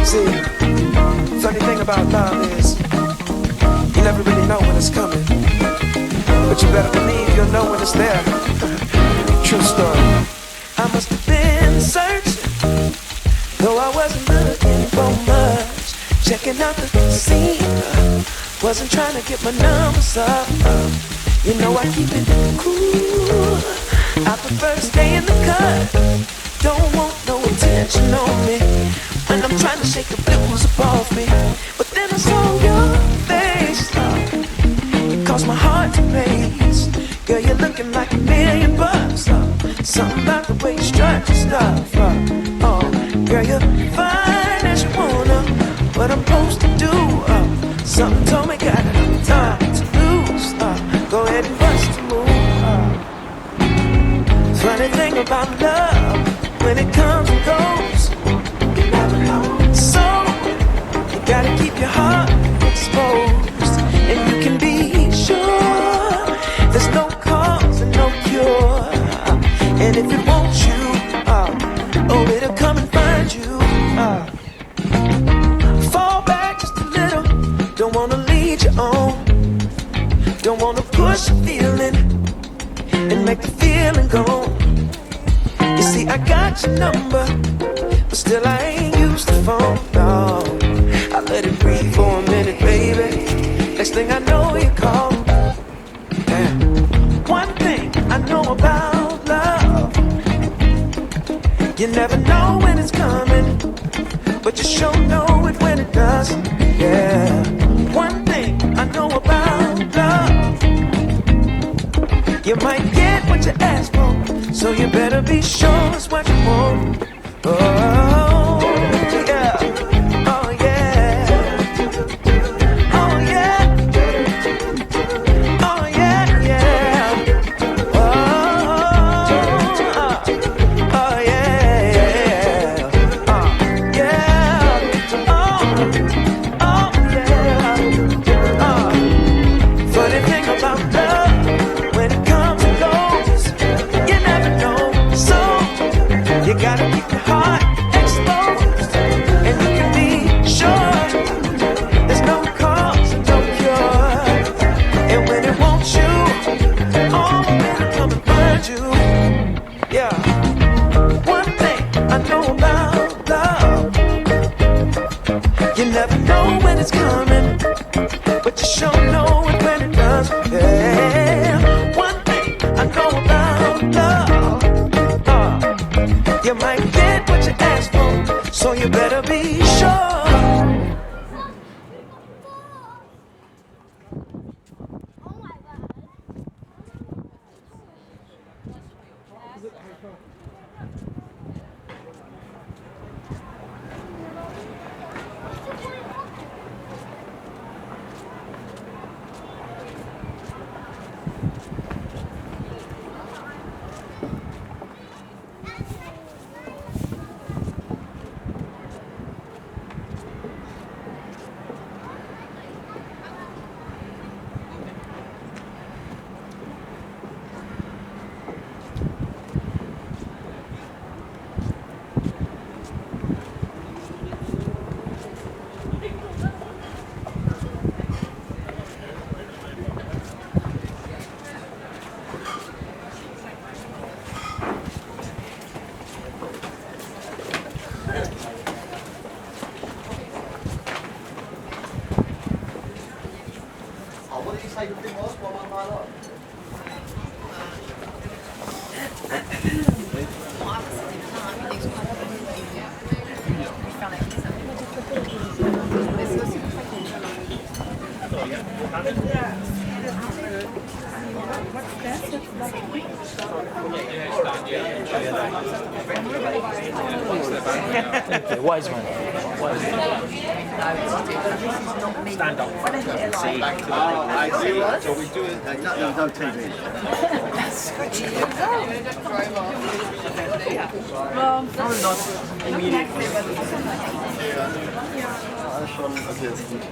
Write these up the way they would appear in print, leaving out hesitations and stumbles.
See, funny thing about love is you never really know when it's coming, but you better believe you'll know when it's there. True story. I must have been searching, though I wasn't looking for much. Checking out the scene, wasn't trying to get my numbers up. You know I keep it cool. Out the first day in the cut, don't want no attention on me when I'm trying to shake the blues off me. But then I saw your face, it caused my heart to race. Girl, you're looking like $1,000,000. Something about the way you strut your stuff. Oh, girl, you're fine as you wanna. What I'm supposed to do? Something told me got time to lose. Go ahead and bust a move. Funny thing about love, when it comes and goes, you never know. So you gotta keep your heart exposed, and you can be sure there's no cause and no cure. And if it wants you, oh, it'll come and find you. Fall back just a little. Don't wanna lead you on. Don't wanna push a feeling and make the feeling go. You see, I got your number, but still I ain't used the phone, no. I let it breathe for a minute, baby. Next thing I know, you call. Damn. One thing I know about love, you never know when it's coming, but you sure know it when it does. Yeah. One thing I know about love, you might get what you ask for, so you better be sure it's what you want. Oh, yeah. Oh, yeah. Oh, yeah. Oh, yeah, yeah. Oh, oh, yeah, yeah. Yeah. Oh, yeah. Funny thing about love, when it comes and goes, you never know. So you gotta keep your heart exposed, and you can be sure there's no cause and no cure. And when it wants you, oh, it'll come and find you. Yeah. One thing I know about love, you never know when it's coming, but you sure know it when it does. Yeah. One thing I know about love, you might get what you ask for, so you better be sure. Okay, wise man. Wise man. Stand up. See. I see. So we do it. No TV. That's good. Probably not immediately. Schon, okay, ist gut.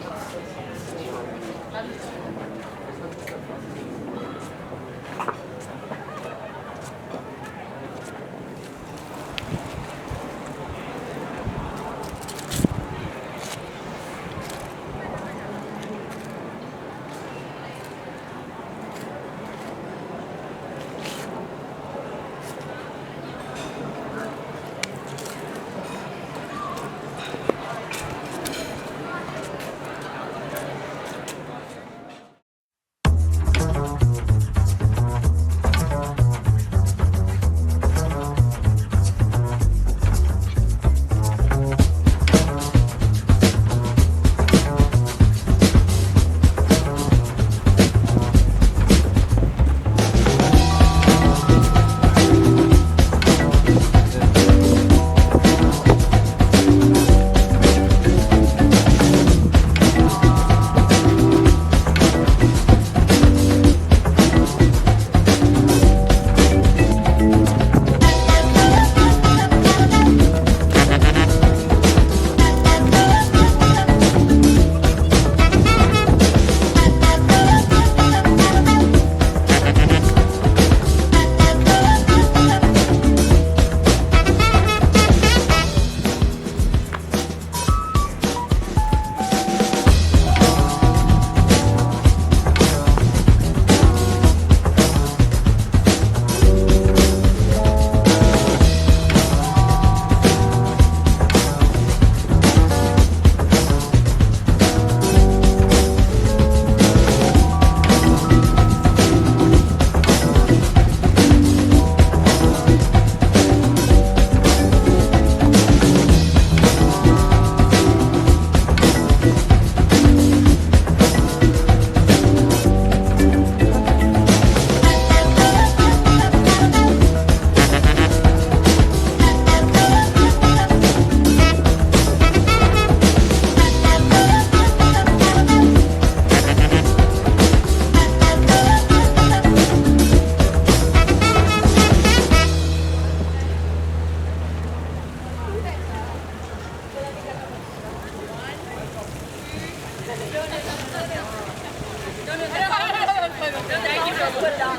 Thank you for put it on.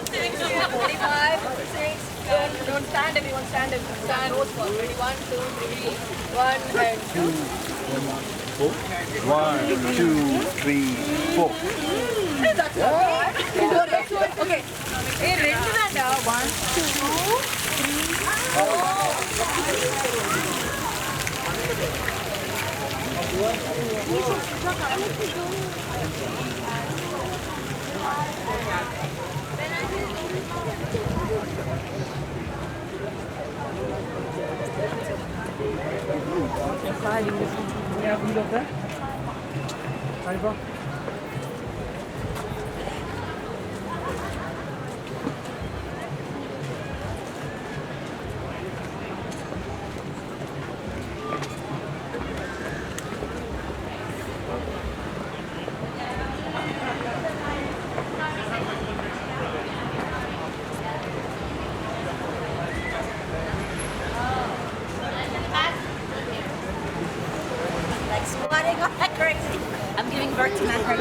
45, 6, don't stand everyone, stand everyone. Stand, roll for. Ready, 1, 2, 3, 1, and 2. 1, 2, 3, 4. That's not bad. Okay. Hey, రెండు దండ. 1, Like squatting like crazy. I'm giving birth to my heart.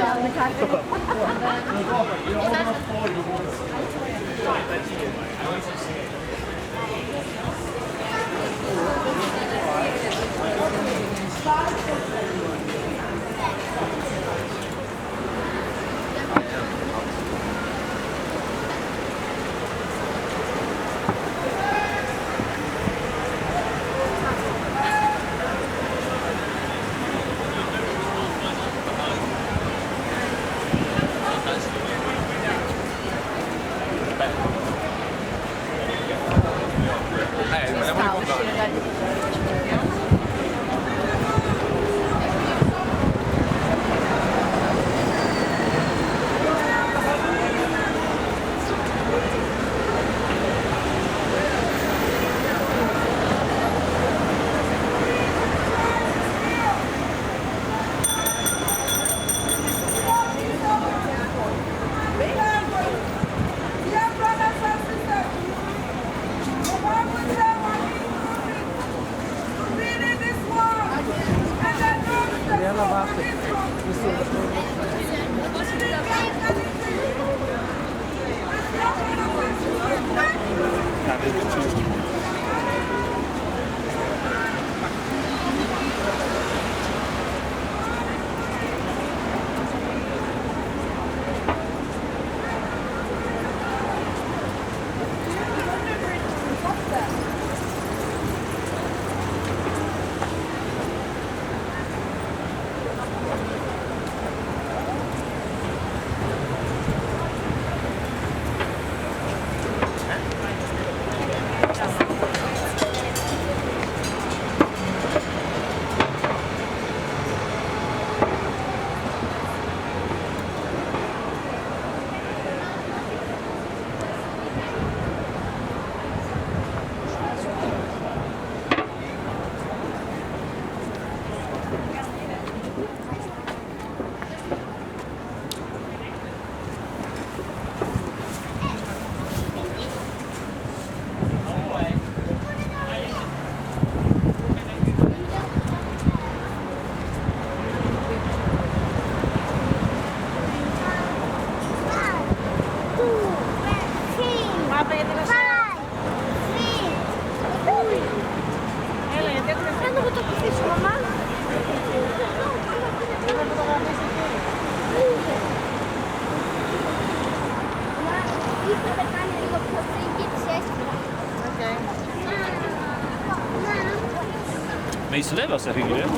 Men så det var så hyggligt. 40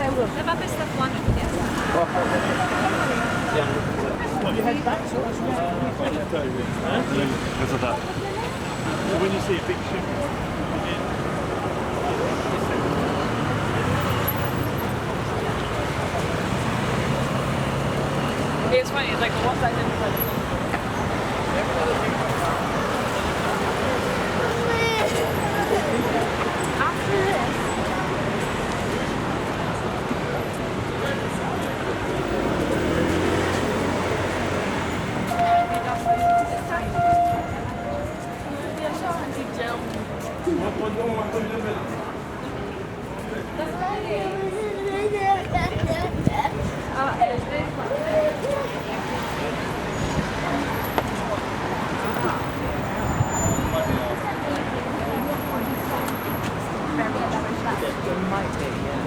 euros. Le va per sta buona. Cosa fa? When you see a big ship, It's funny, it's like once I didn't play. After this. There might be, yeah.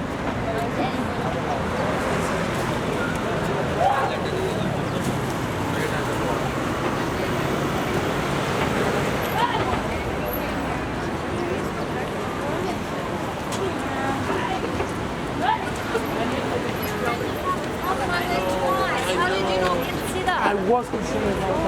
How did you not get to see that? I was considering